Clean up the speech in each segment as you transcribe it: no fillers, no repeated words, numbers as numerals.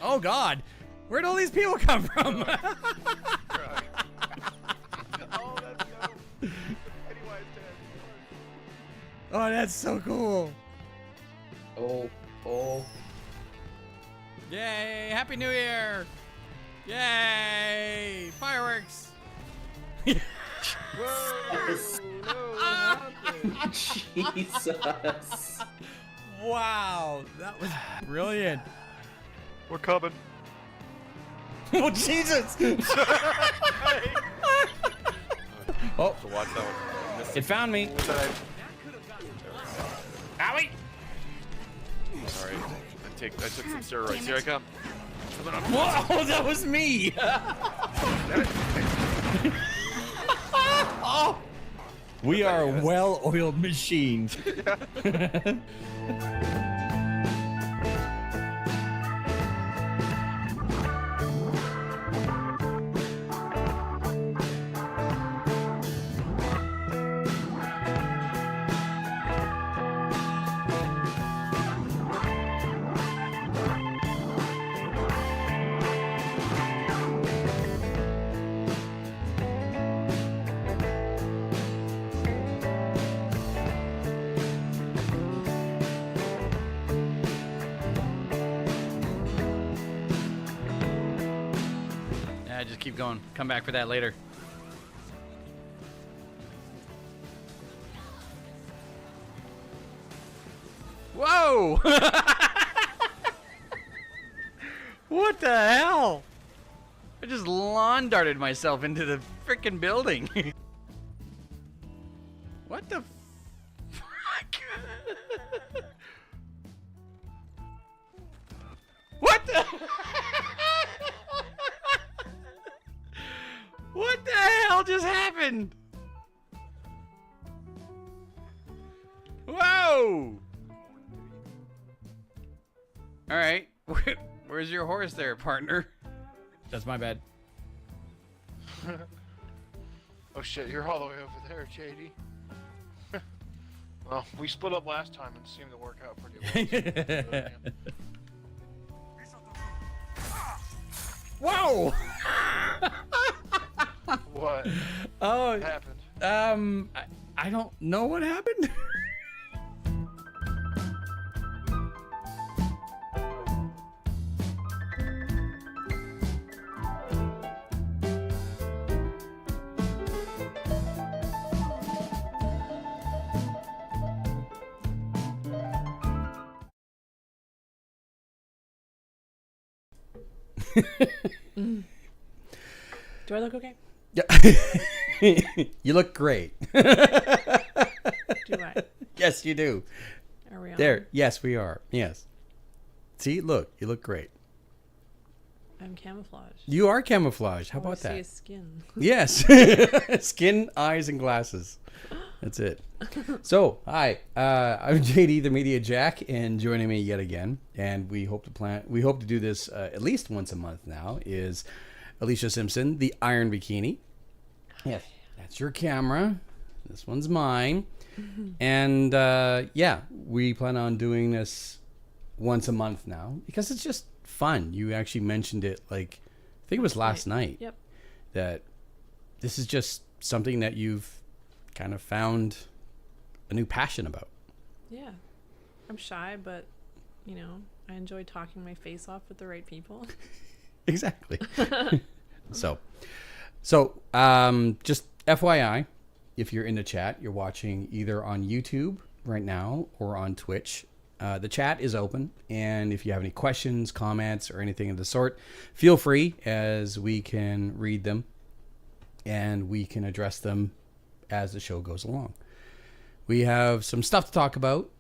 Oh God, where'd all these people come from? Oh, that's dope. Pennywise tag. Oh, that's so cool. Oh. Yay! Happy New Year! Yay! Fireworks! Whoa! No, what happened? Jesus. Wow, that was brilliant. We're coming. Oh Jesus! Oh, So watch that one. it found me. Owie! All right. I took some steroids. Here I come. Whoa, that was me! Oh. We are a well-oiled machine. Just keep going. Come back for that later. Whoa! What the hell? I just lawn darted myself into the frickin' building. What the fuck? What the? What the hell just happened? Whoa! All right, where's your horse there, partner? That's my bad. Oh shit, you're all the way over there, JD. Well, we split up last time and seemed to work out pretty well. Whoa! What Oh, happened? I don't know what happened. Do I look okay? Yeah. You look great. Do I? Yes, you do. Are we on? There. Yes, we are. Yes. See, look, you look great. I'm camouflaged. You are camouflaged. How All I about see that? is skin. Yes. Skin, eyes, and glasses. That's it. So, hi. I'm JD, the Media Jack, and joining me yet again, and we hope to do this at least once a month now, is Alicia Simpson, the Iron Bikini. Yes, that's your camera. This one's mine. And yeah, we plan on doing this once a month now because it's just fun. You actually mentioned it, like, I think it was last night. Yep. That this is just something that you've kind of found a new passion about. Yeah. I'm shy, but, you know, I enjoy talking my face off with the right people. Exactly. So just FYI, if you're in the chat, you're watching either on YouTube right now or on Twitch. The chat is open, and if you have any questions, comments, or anything of the sort, feel free, as we can read them and we can address them as the show goes along. We have some stuff to talk about,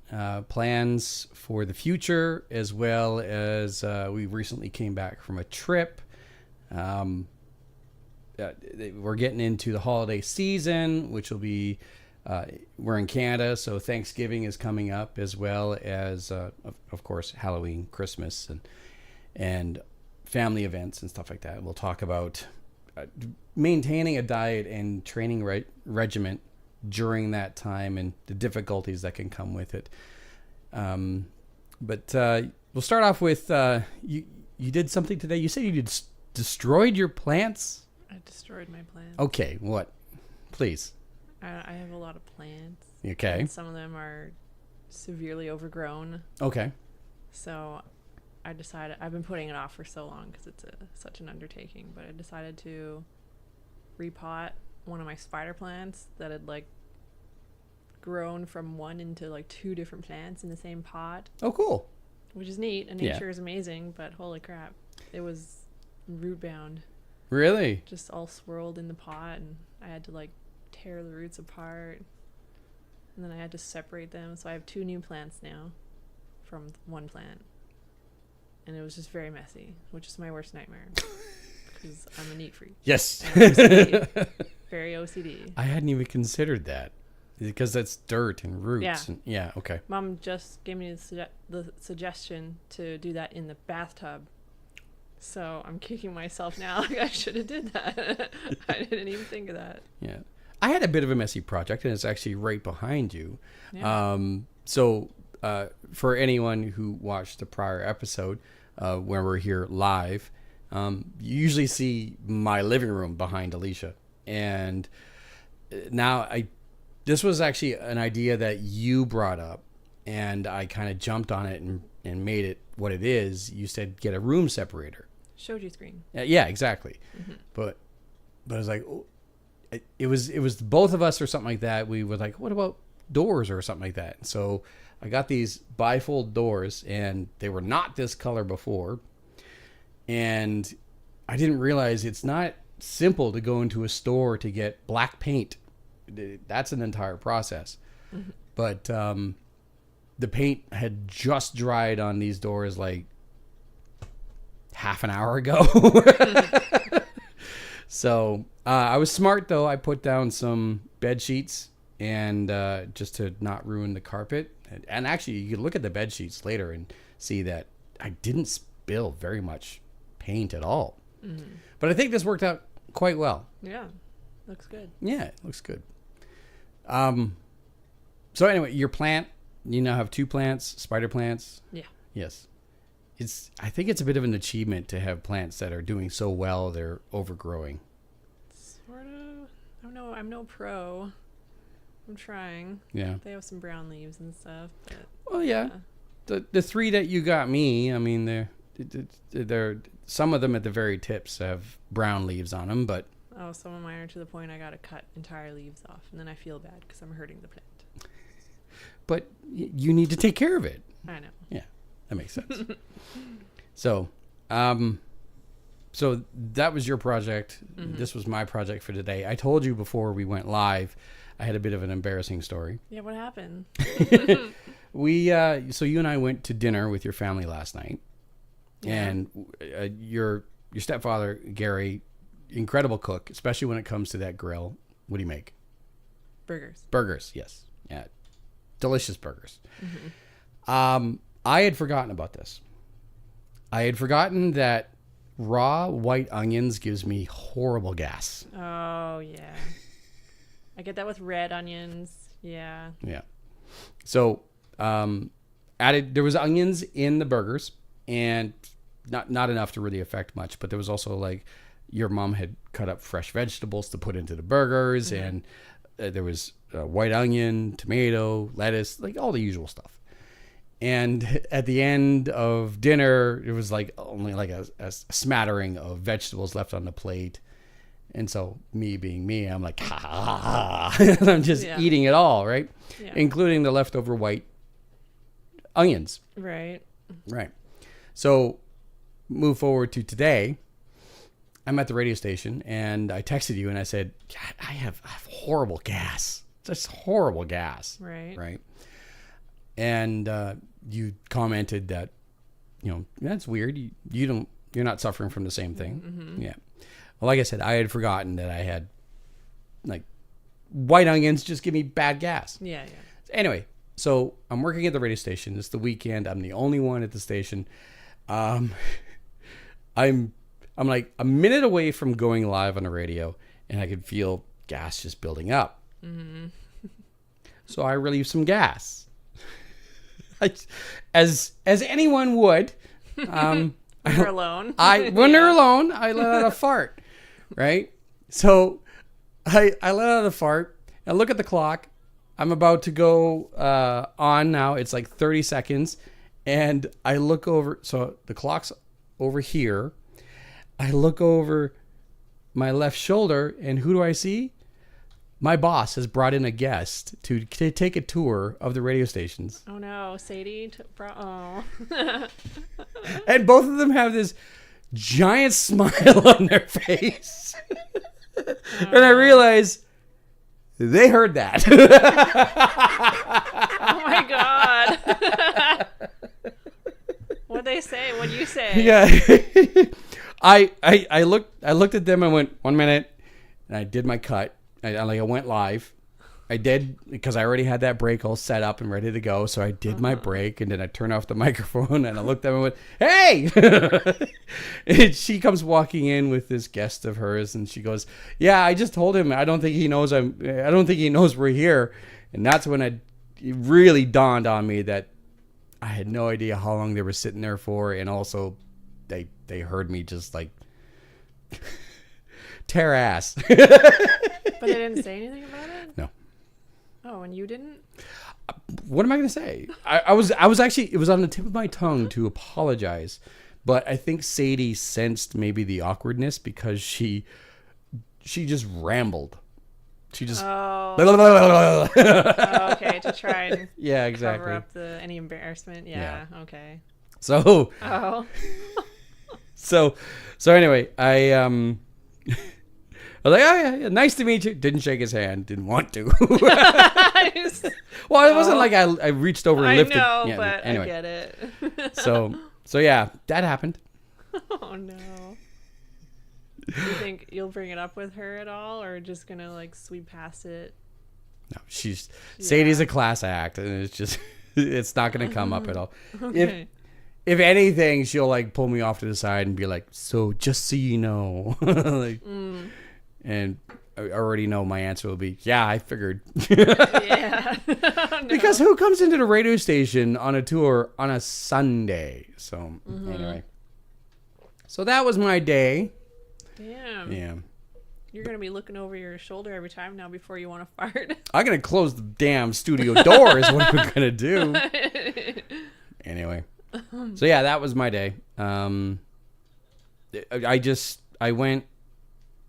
plans for the future, as well as we recently came back from a trip. We're getting into the holiday season, which will be, we're in Canada, so Thanksgiving is coming up, as well as, of course, Halloween, Christmas, and family events and stuff like that. We'll talk about maintaining a diet and training regimen during that time and the difficulties that can come with it. But we'll start off with you did something today. You said you destroyed your plants. I destroyed my plants. Okay, what? Please. I have a lot of plants. Okay. And some of them are severely overgrown. Okay. So I decided, I've been putting it off for so long because it's such an undertaking, but I decided to repot one of my spider plants that had like grown from one into like 2 different plants in the same pot, Oh, cool. which is neat, and nature is amazing, but holy crap, it was root bound, Really? just all swirled in the pot, and I had to like tear the roots apart, and then I had to separate them. So I have 2 new plants now from one plant, and it was just very messy, which is my worst nightmare because I'm a neat freak. Yes. And OCD, very OCD. I hadn't even considered that because that's dirt and roots. Yeah. And, yeah. Okay. Mom just gave me the suggestion to do that in the bathtub. So I'm kicking myself now. Like I should have did that. I didn't even think of that. Yeah. I had a bit of a messy project, and it's actually right behind you. Yeah. For anyone who watched the prior episode, when we're here live, you usually see my living room behind Alicia. And now this was actually an idea that you brought up, and I kind of jumped on it and made it what it is. You said get a room separator. Showed you screen. Yeah, exactly. Mm-hmm. But I was like, oh, it was both of us or something like that. We were like, what about doors or something like that? So I got these bifold doors, and they were not this color before. And I didn't realize it's not simple to go into a store to get black paint. That's an entire process. Mm-hmm. But the paint had just dried on these doors like half an hour ago. So I was smart, though. I put down some bed sheets and just to not ruin the carpet. And actually, you can look at the bed sheets later and see that I didn't spill very much paint at all. Mm-hmm. But I think this worked out quite well. Yeah, looks good. Yeah, it looks good. So anyway, your plant, you now have 2 plants, spider plants. Yeah. Yes. I think it's a bit of an achievement to have plants that are doing so well they're overgrowing. Sort of. I'm no pro. I'm trying. Yeah. They have some brown leaves and stuff. But, Well, yeah. The 3 that you got me, I mean, they're some of them at the very tips have brown leaves on them, but oh, some of mine are to the point I got to cut entire leaves off, and then I feel bad because I'm hurting the plant. but you need to take care of it. I know. Yeah, that makes sense. So that was your project. Mm-hmm. This was my project for today. I told you before we went live, I had a bit of an embarrassing story. Yeah, what happened? So you and I went to dinner with your family last night, and your stepfather, Gary, incredible cook, especially when it comes to that grill. What do you make? Burgers, yes. Yeah. Delicious burgers. Mm-hmm. I had forgotten about this. I had forgotten that raw white onions gives me horrible gas. Oh, yeah. I get that with red onions. Yeah. Yeah. So, there was onions in the burgers, and not enough to really affect much, but there was also like your mom had cut up fresh vegetables to put into the burgers, mm-hmm. and there was white onion, tomato, lettuce, like all the usual stuff. And at the end of dinner, it was like only like a smattering of vegetables left on the plate. And so me being me, I'm like, ha, ha, ha. And I'm just eating it all, right? Yeah. Including the leftover white onions. Right. Right. So move forward to today. I'm at the radio station, and I texted you, and I said, God, I have horrible gas. Just horrible gas. Right. Right. And you commented that, that's weird. You're not suffering from the same thing. Mm-hmm. Yeah. Well, like I said, I had forgotten that I had, like, white onions just give me bad gas. Yeah. Anyway, so I'm working at the radio station. It's the weekend. I'm the only one at the station. I'm like a minute away from going live on the radio, and I could feel gas just building up. Mm-hmm. So I relieve some gas. As anyone would, When you're alone. When they're alone, I let out a fart, right? So I let out a fart. I look at the clock. I'm about to go on now. It's like 30 seconds. And I look over. So the clock's over here. I look over my left shoulder, and who do I see? My boss has brought in a guest to take a tour of the radio stations. Oh no, Sadie oh. And both of them have this giant smile on their face. And I realize they heard that. Oh my god. What'd they say? What'd you say? Yeah. I looked at them and went, 1 minute, and I did my cut. I went live. I did, because I already had that break all set up and ready to go. So I did my break, and then I turned off the microphone, and I looked at them and went, hey! And she comes walking in with this guest of hers, and she goes, yeah, I just told him I don't think he knows we're here. And that's when it really dawned on me that I had no idea how long they were sitting there for, and also they heard me just like tear ass. But they didn't say anything about it? No. Oh, and you didn't? What am I going to say? I was actually, it was on the tip of my tongue to apologize, but I think Sadie sensed maybe the awkwardness because she just rambled. She just Oh, okay, to try and yeah, exactly. cover up any embarrassment. Yeah, okay. So Oh. so anyway, I was like, oh yeah, nice to meet you. Didn't shake his hand. Didn't want to. Well, it wasn't like I reached over and I lifted. know, Yeah, but anyway. I get it. So yeah, that happened. Oh no. Do you think you'll bring it up with her at all, or just gonna like sweep past it? No, Sadie's a class act, and it's just it's not gonna come up at all. Okay. If anything, she'll like pull me off to the side and be like, so just so you know, like, and I already know my answer will be, yeah, I figured. Yeah. No. Because who comes into the radio station on a tour on a Sunday? So anyway, so that was my day. Damn. Yeah. You're gonna be looking over your shoulder every time now before you want to fart. I'm gonna close the damn studio door. Is what I'm gonna do. Anyway. So yeah, that was my day. I went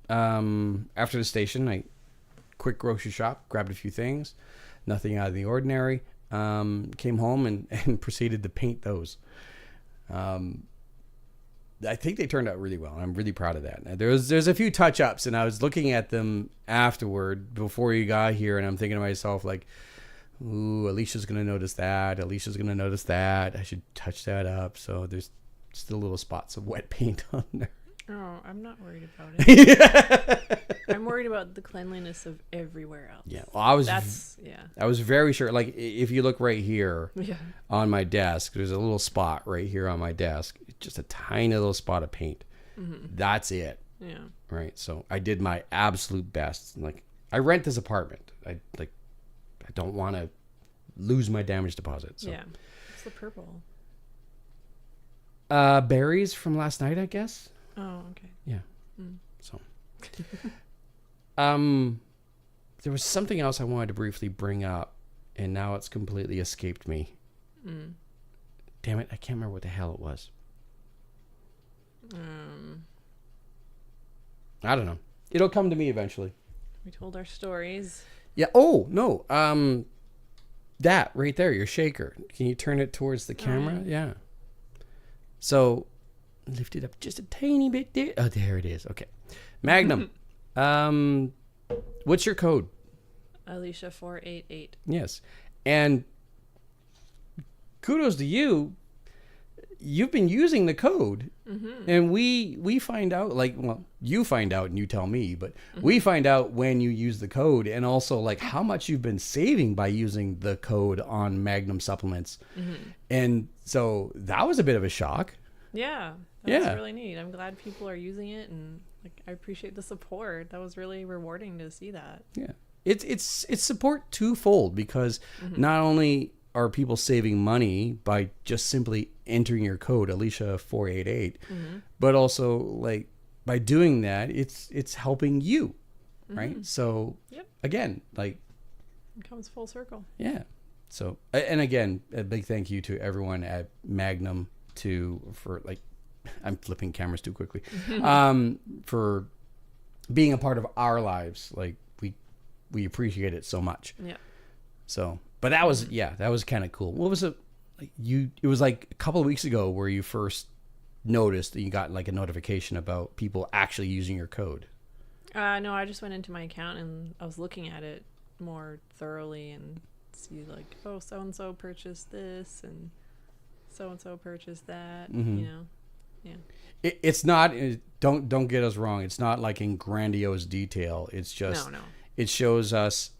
after the station. I quick grocery shop, grabbed a few things, nothing out of the ordinary. Came home and proceeded to paint those. I think they turned out really well. I'm really proud of that. There's a few touch ups, and I was looking at them afterward before you got here, and I'm thinking to myself like, ooh, Alicia's going to notice that. Alicia's going to notice that. I should touch that up. So there's still little spots of wet paint on there. Oh, I'm not worried about it. I'm worried about the cleanliness of everywhere else. Yeah. Well, I was very sure. Like, if you look right here on my desk, there's a little spot right here on my desk. Just a tiny little spot of paint. Mm-hmm. That's it. Yeah. Right. So I did my absolute best. Like, I rent this apartment. I don't want to lose my damage deposit. So. Yeah. What's the purple? Berries from last night, I guess. Oh, okay. Yeah. So, there was something else I wanted to briefly bring up, and now it's completely escaped me. Damn it! I can't remember what the hell it was. I don't know. It'll come to me eventually. We told our stories. Yeah. Oh no. That right there, your shaker. Can you turn it towards the camera? Yeah. So, lift it up just a tiny bit there. Oh, there it is. Okay. Magnum. What's your code? Alicia 488. Yes. And kudos to you. You've been using the code, and we find out, like, well, you find out and you tell me, but we find out when you use the code, and also like how much you've been saving by using the code on Magnum supplements. And so that was a bit of a shock. Yeah, that was really neat. I'm glad people are using it, and like I appreciate the support. That was really rewarding to see that. Yeah, it's support twofold, because not only are people saving money by just simply entering your code Alicia 488, but also like by doing that, it's helping you, right? So Yep. again, like It comes full circle. yeah. So and again, a big thank you to everyone at Magnum for like I'm flipping cameras too quickly, for being a part of our lives. Like we appreciate it so much. Yeah. So, but that was kind of cool. What was it? Like it was like a couple of weeks ago where you first noticed that you got like a notification about people actually using your code. No, I just went into my account and I was looking at it more thoroughly and see like, oh, so and so purchased this and so purchased that. Mhm. You know, yeah. It's not. Don't get us wrong. It's not like in grandiose detail. It's just No. it shows us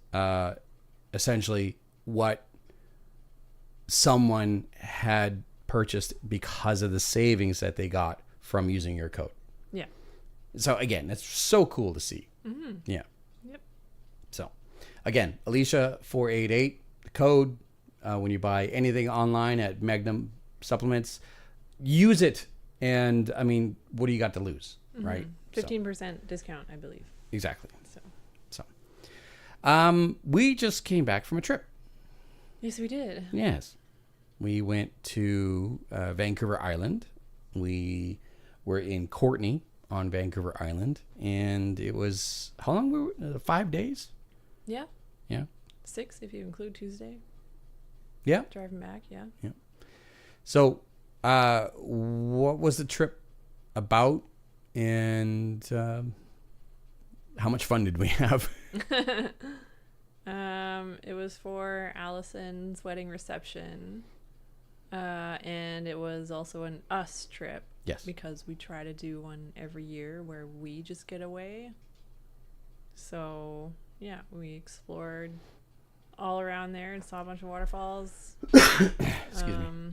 essentially what someone had purchased because of the savings that they got from using your code. Yeah. So again, it's so cool to see. Mm-hmm. Yeah. Yep. So again, Alicia 488, the code when you buy anything online at Magnum Supplements, use it. And I mean, what do you got to lose, right? 15% discount, I believe. Exactly. So. We just came back from a trip. Yes, we did. Yes. We went to Vancouver Island. We were in Courtenay on Vancouver Island. And it was, how long were we? 5 days? Yeah. Yeah. 6 if you include Tuesday. Yeah. Driving back, yeah. So, what was the trip about? And how much fun did we have? It was for Allison's wedding reception. And it was also an us trip. Yes. Because we try to do one every year where we just get away. So, yeah, we explored all around there and saw a bunch of waterfalls. Excuse me.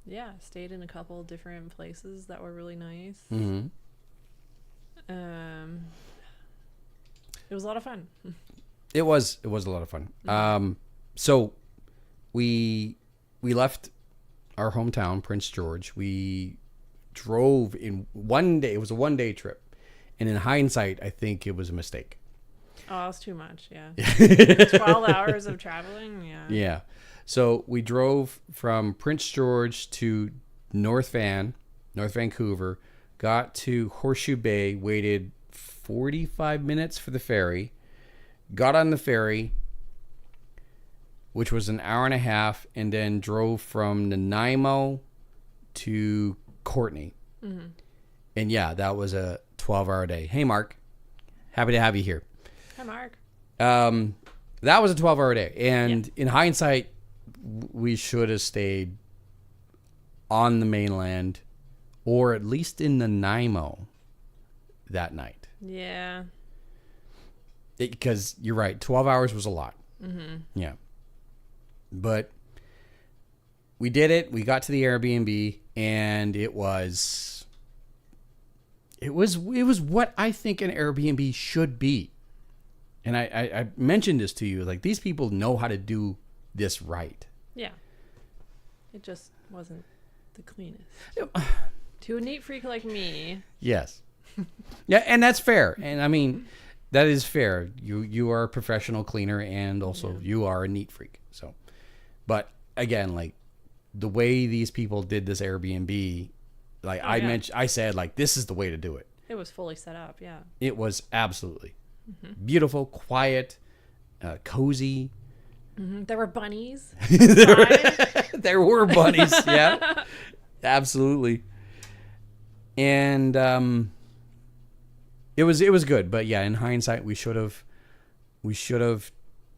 Yeah, stayed in a couple different places that were really nice. Mm-hmm. It was a lot of fun. It was a lot of fun. So we left our hometown, Prince George. We drove in one day. It was a 1-day trip. And in hindsight, I think it was a mistake. Oh, it's too much, yeah. 12 hours of traveling, yeah. Yeah. So we drove from Prince George to North Vancouver, got to Horseshoe Bay, waited 45 minutes for the ferry, got on the ferry, which was an hour and a half, and then drove from Nanaimo to Courtenay. Mm-hmm. And yeah, that was a 12-hour day. Hey, Mark. Happy to have you here. Hi, Mark. That was a 12-hour day. And in hindsight, we should have stayed on the mainland or at least in Nanaimo that night. Yeah. Because you're right, 12 hours was a lot. Mm-hmm. Yeah. But we did it. We got to the Airbnb, and it was what I think an Airbnb should be. And I mentioned this to you, like, these people know how to do this right. Yeah. It just wasn't the cleanest. To a neat freak like me. Yes. Yeah, and that's fair. And I mean, that is fair. You are a professional cleaner, and also you are a neat freak. So, but again, like, the way these people did this Airbnb, like I said, like, this is the way to do it. It was fully set up, yeah. It was absolutely beautiful, quiet, cozy. Mm-hmm. There were bunnies. There were bunnies, yeah, absolutely. And it was good, but yeah, in hindsight, we should have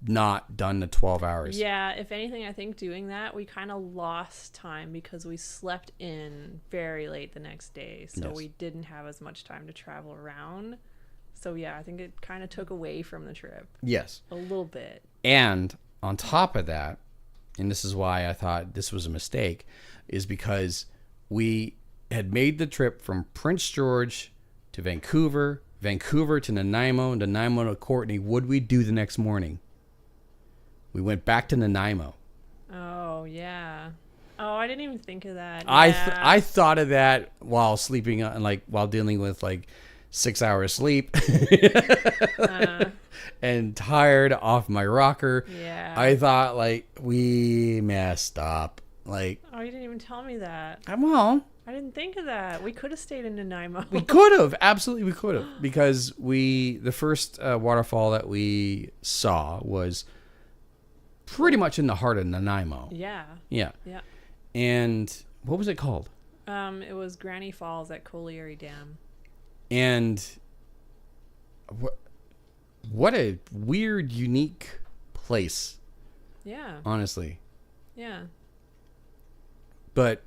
not done the 12 hours. Yeah, if anything, I think doing that, we kind of lost time because we slept in very late the next day, so we didn't have as much time to travel around. So yeah, I think it kind of took away from the trip. Yes, a little bit. And on top of that, and this is why I thought this was a mistake, is because we had made the trip from Prince George to Vancouver, Vancouver to Nanaimo, Nanaimo to Courtenay. What did we do the next morning? We went back to Nanaimo. Oh, yeah. Oh, I didn't even think of that. I thought of that while sleeping, like while dealing with like 6 hours sleep and tired off my rocker. Yeah. I thought like we messed up. Like, Oh, you didn't even tell me that. well, I didn't think of that. We could have stayed in Nanaimo. we could have, absolutely we could have, because the first waterfall that we saw was pretty much in the heart of Nanaimo. Yeah. Yeah. Yeah. And what was it called? It was Granny Falls at Colliery Dam. And what a weird, unique place, Yeah. honestly. Yeah. But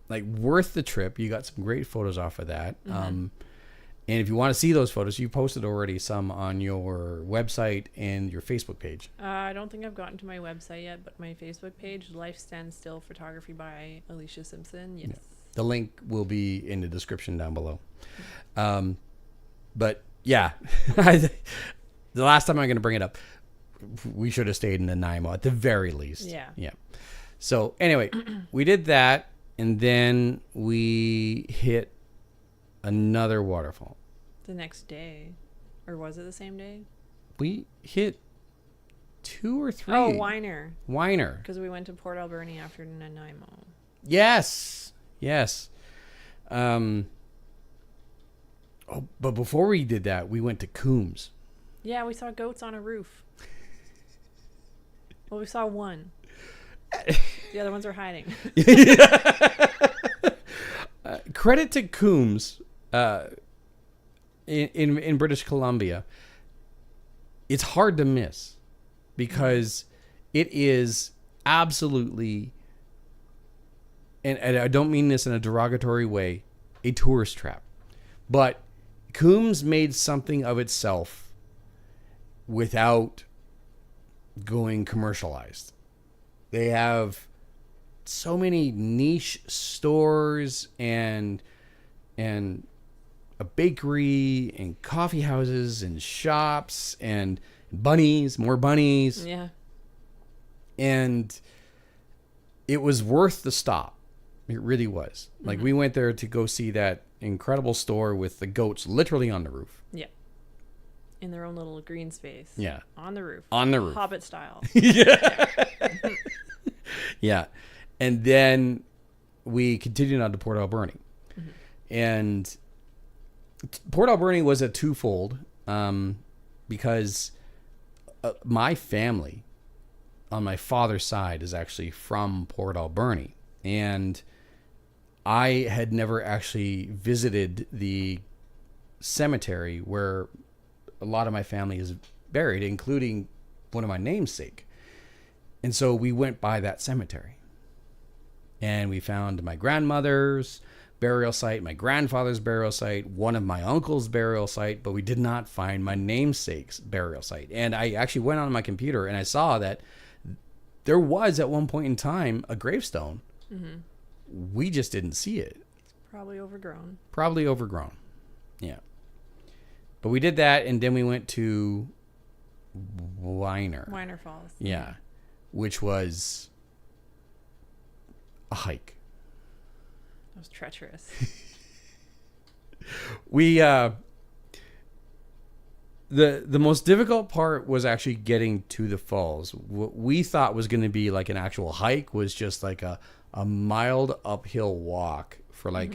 like worth the trip. You got some great photos off of that. And if you want to see those photos, you posted already some on your website and your Facebook page. I don't think I've gotten to my website yet, but my Facebook page, Life Stands Still Photography by Alicia Simpson. Yes. Yeah. The link will be in the description down below. But yeah, the last time I'm going to bring it up, we should have stayed in Nanaimo at the very least. Yeah. Yeah. So anyway, we did that, and then we hit another waterfall. The next day. Or was it the same day? We hit 2 or 3. Oh, Weiner. Weiner. Because we went to Port Alberni after Nanaimo. Yes. But before we did that, we went to Coombs. Yeah, we saw goats on a roof. Well, we saw one. The other ones were hiding. Credit to Coombs in British Columbia. It's hard to miss because it is absolutely, and I don't mean this in a derogatory way, a tourist trap. But Coombs made something of itself without going commercialized. They have so many niche stores and a bakery and coffee houses and shops and more bunnies. Yeah. And it was worth the stop. It really was. Like, we went there to go see that incredible store with the goats literally on the roof. Yeah. In their own little green space. Yeah. On the roof. On the roof. Hobbit style. Yeah. And then we continued on to Port Alberni. And Port Alberni was a twofold because my family on my father's side is actually from Port Alberni. And I had never actually visited the cemetery where a lot of my family is buried, including one of my namesake. And so we went by that cemetery. And we found my grandmother's burial site, my grandfather's burial site, one of my uncle's burial site, but we did not find my namesake's burial site. And I actually went on my computer and I saw that there was at one point in time a gravestone. We just didn't see it. Probably overgrown. Yeah. But we did that, and then we went to Weiner Falls. Yeah. Which was a hike. That was treacherous. We the most difficult part was actually getting to the falls. What we thought was going to be like an actual hike was just like a mild uphill walk for like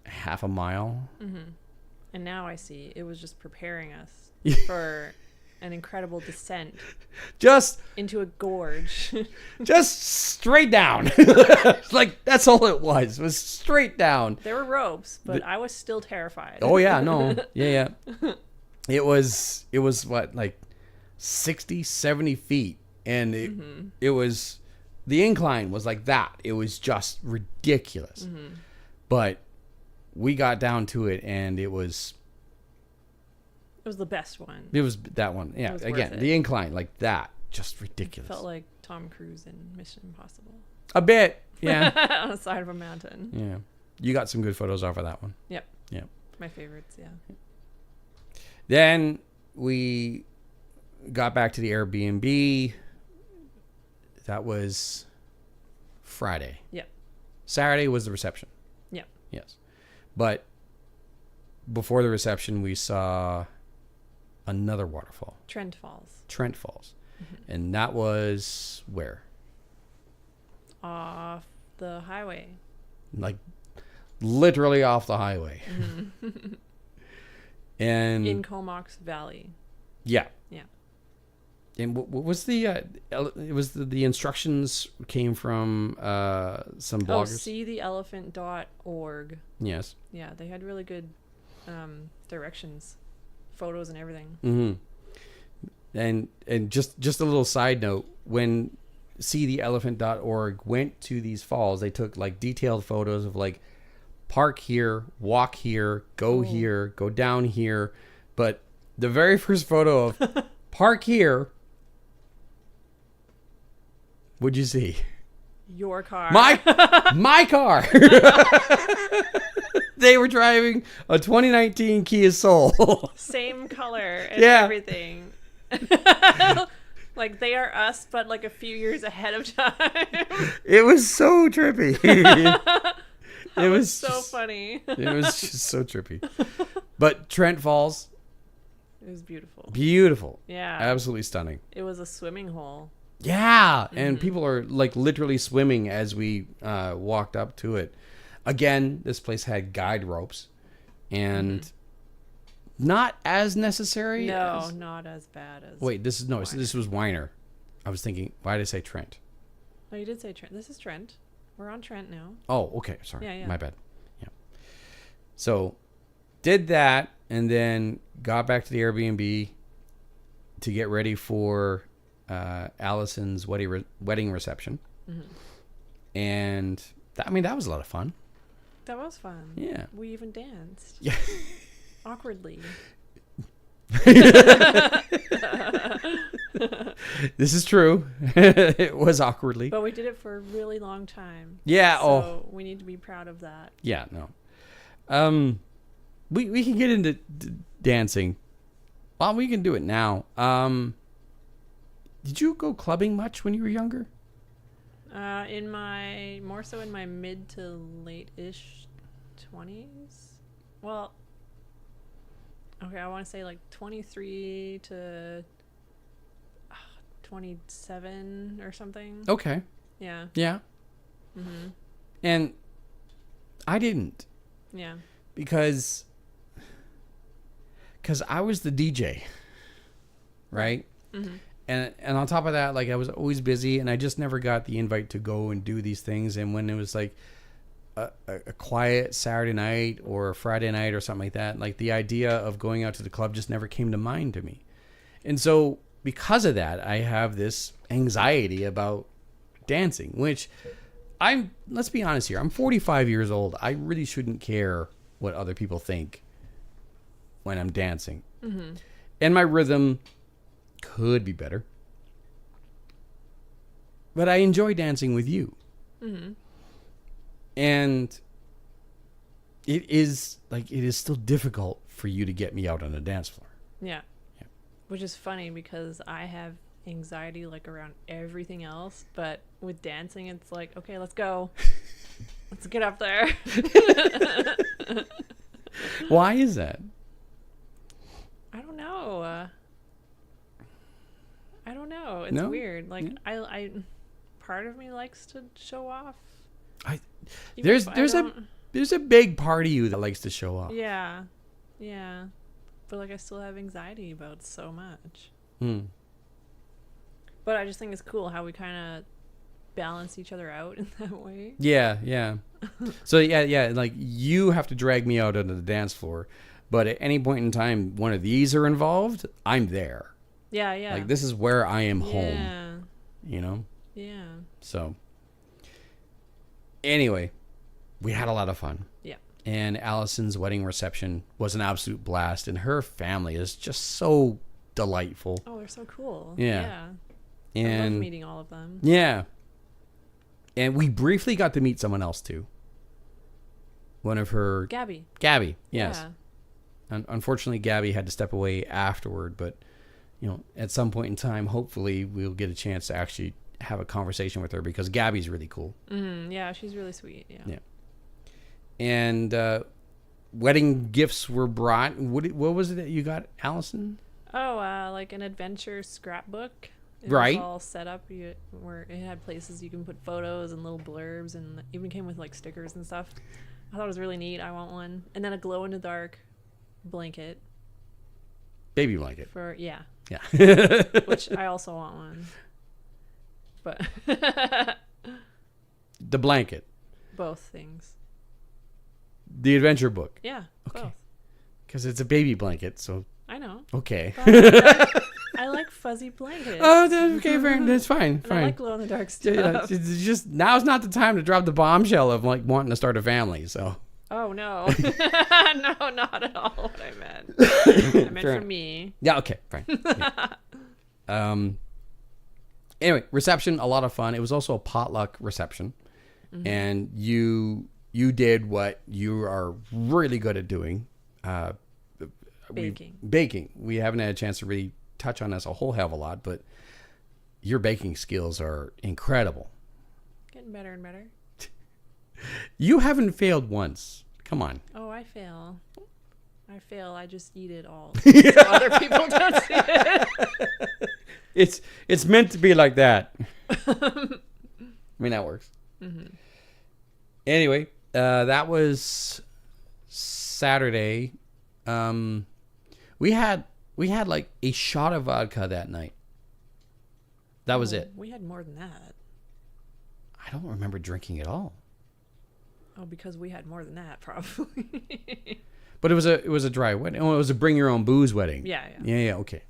half a mile. And now I see it was just preparing us for an incredible descent Just into a gorge. just straight down. Like, that's all it was straight down. There were ropes, but I was still terrified. Oh yeah, no. Yeah. It was what, like 60, 70 feet. And it was, the incline was like that. It was just ridiculous. But we got down to it, and it was the best one. It was that one. Yeah. was Again, worth it. the incline, like that. Just ridiculous. Felt like Tom Cruise in Mission Impossible. A bit. Yeah. On the side of a mountain. Yeah. You got some good photos off of that one. Yep. Yeah. My favorites, yeah. Then we got back to the Airbnb. that was Friday. Yep. Saturday was the reception. Yep. Yes. But before the reception, we saw another waterfall. Trent Falls. Trent Falls. And that was where? Off the highway. Like literally off the highway. And In Comox Valley. yeah. Yeah. And what was the it was the instructions came from some Oh, bloggers. seetheelephant.org. Yes. Yeah, they had really good directions, photos and everything. And just a little side note, when seetheelephant.org went to these falls, they took like detailed photos of like park here, walk here, go here, go down here. But the very first photo of park here, what'd you see? Your car. My car. They were driving a 2019 Kia Soul. Same color and Yeah. everything. Like they are us, but like a few years ahead of time. It was so trippy. It was so just- funny. It was just so trippy. But Trent Falls, It was beautiful. beautiful. Yeah. Absolutely stunning. It was a swimming hole. Yeah. And people are like literally swimming as we walked up to it. Again, this place had guide ropes and not as necessary. No, as- not as bad as. Wait, this is no, Weiner. this was Weiner. I was thinking, why did I say Trent? No, you did say Trent. This is Trent. We're on Trent now. Oh, okay. Sorry. Yeah, yeah. My bad. Yeah. So did that and then got back to the Airbnb to get ready for Allison's wedding reception. And that was a lot of fun. That was fun. Yeah. We even danced. Yeah. Awkwardly. This is true. It was awkwardly. But we did it for a really long time. Yeah. So we need to be proud of that. Yeah, no. We can get into dancing. Well, we can do it now. Did you go clubbing much when you were younger? More so in my mid to late-ish 20s. Well, okay, I want to say like 23 to 27 or something. Okay. Yeah. Yeah. And I didn't Yeah. because I was the DJ, right? And on top of that, like I was always busy, and I just never got the invite to go and do these things. And when it was like a quiet Saturday night or a Friday night or something like that, like the idea of going out to the club just never came to mind to me. And so because of that, I have this anxiety about dancing, which let's be honest here, I'm 45 years old. I really shouldn't care what other people think when I'm dancing. And my rhythm could be better. But I enjoy dancing with you. And it is still difficult for you to get me out on the dance floor. Yeah. Yeah. Which is funny because I have anxiety like around everything else, but with dancing it's like, okay, let's go. Let's get up there. Why is that? I don't know. I don't know. It's No? weird. Like Yeah. I part of me likes to show off. Even There's if I there's a big part of you that likes to show off. Yeah. Yeah. But like I still have anxiety about so much. But I just think it's cool how we kind of balance each other out in that way. Yeah, yeah. So yeah, like you have to drag me out onto the dance floor, but at any point in time one of these are involved, I'm there. Yeah, yeah. Like this is where I am home, Yeah. you know? Yeah. So anyway, we had a lot of fun. Yeah. And Allison's wedding reception was an absolute blast, and her family is just so delightful. Oh, they're so cool. Yeah. I love And meeting all of them. yeah. And we briefly got to meet someone else too. One of her Gabby. yes. Yeah. Unfortunately, Gabby had to step away afterward, but at some point in time, hopefully, we'll get a chance to actually have a conversation with her because Gabby's really cool. Yeah, she's really sweet. Yeah. Yeah. And wedding gifts were brought. What was it that you got, Allison? Oh, like an adventure scrapbook. It Right. was all set up where it had places you can put photos and little blurbs, and even came with like stickers and stuff. I thought it was really neat. I want one. And then a glow in the dark blanket Baby blanket. yeah, Yeah. which I also want one. But The blanket. both things. The adventure book. Yeah, Okay. both. Because it's a baby blanket, so I know. okay. But I like fuzzy blankets. Oh, okay, fair. That's fine. and I Fine. like glow in the dark stuff. Yeah, it's just now's not the time to drop the bombshell of like wanting to start a family. So Oh no, no, not at all. What I meant. I meant Fair. for me. yeah, okay, fine. Yeah. Anyway, reception, a lot of fun. It was also a potluck reception, and you did what you are really good at doing. Baking. Baking. We haven't had a chance to really touch on this a whole hell of a lot, but your baking skills are incredible. Getting better and better. You haven't failed once. Come on. Oh, I fail. I just eat it all. So other people don't see it. It's meant to be like that. I mean, that works. Anyway, that was Saturday. We had like a shot of vodka that night. That was it. We had more than that. I don't remember drinking at all. Oh, because we had more than that, probably. But it was a dry wedding. Oh, it was a bring your own booze wedding. Yeah. Yeah, okay.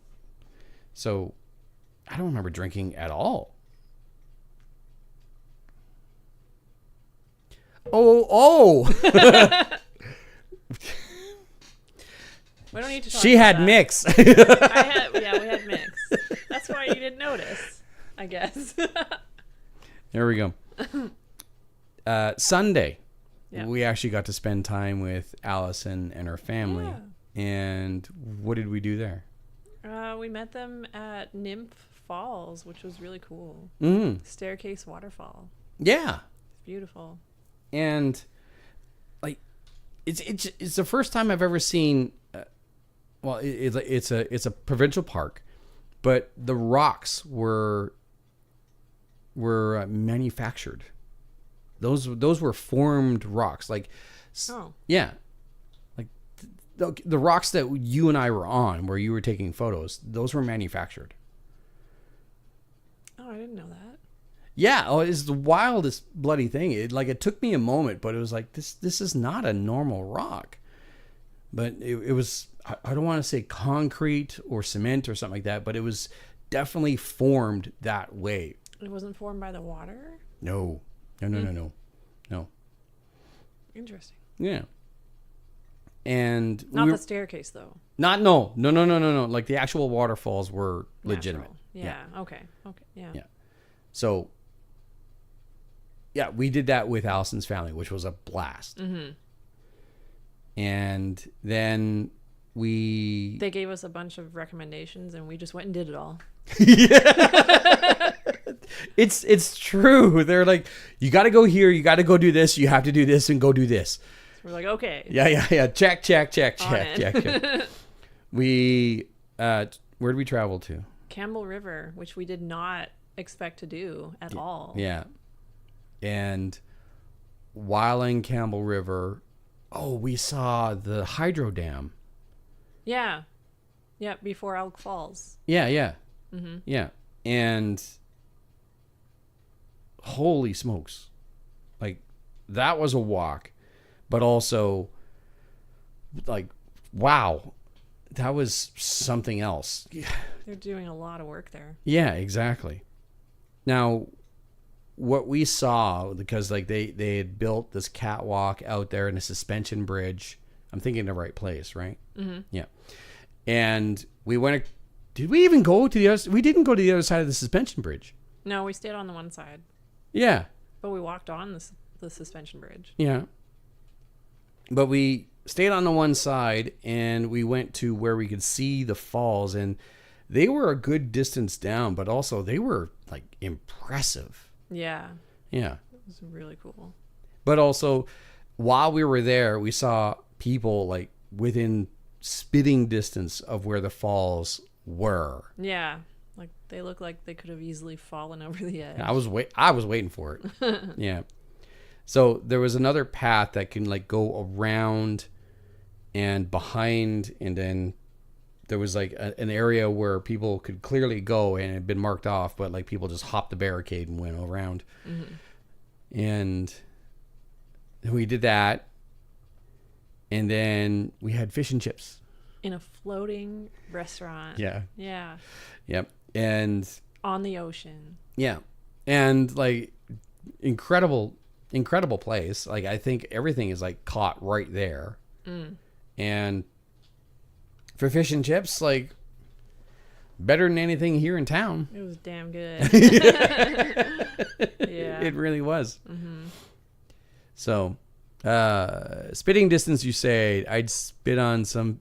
So I don't remember drinking at all. Oh. We don't need to talk She about had that. mix. We had mix. That's why you didn't notice, I guess. There we go. Sunday, Yeah. we actually got to spend time with Allison and her family. Yeah. And what did we do there? We met them at Nymph Falls, which was really cool. Staircase waterfall. Yeah. It's beautiful. And like it's the first time I've ever seen it's a provincial park, but the rocks were manufactured. Those were formed rocks, like Oh. yeah, like the rocks that you and I were on, where you were taking photos. Those were manufactured. Oh, I didn't know that. Yeah, it's the wildest bloody thing. It took me a moment, but it was like this is not a normal rock. But it was, I don't want to say concrete or cement or something like that, but it was definitely formed that way. It wasn't formed by the water? No. Interesting. Yeah. And Not the staircase, though. no. Like the actual waterfalls were legitimate. Natural. Yeah. Okay. Yeah. Yeah. So, yeah, we did that with Allison's family, which was a blast. And then They gave us a bunch of recommendations, and we just went and did it all. It's true. They're like, you got to go here, you got to go do this, you have to do this, and go do this. So we're like, okay. Yeah. Check. On We where did we travel to? Campbell River, which we did not expect to do at all. Yeah. And while in Campbell River, we saw the hydro dam. Yeah. Yeah, before Elk Falls. Yeah. Yeah. And holy smokes. Like, that was a walk, but also, like, wow, that was something else. They're doing a lot of work there. Yeah, exactly. Now, what we saw, because like they had built this catwalk out there and a suspension bridge. I'm thinking the right place, right? Yeah. And we went. Did we even go to the other? We didn't go to the other side of the suspension bridge. No, we stayed on the one side, Yeah. but we walked on the suspension bridge. Yeah. But we stayed on the one side and we went to where we could see the falls, and they were a good distance down, but also they were like impressive. Yeah. Yeah. It was really cool. But also, while we were there, we saw people like within spitting distance of where the falls were. Yeah. Like they look like they could have easily fallen over the edge. I was waiting for it. Yeah. So there was another path that can like go around and behind, and then there was like an area where people could clearly go, and it had been marked off, but like people just hopped the barricade and went around. And we did that, and then we had fish and chips in a floating restaurant. Yeah. Yep. And on the ocean. Yeah. And like incredible place. Like I think everything is like caught right there. And for fish and chips, like better than anything here in town. It was damn good. Yeah. It really was. So, spitting distance, you say I'd spit on some.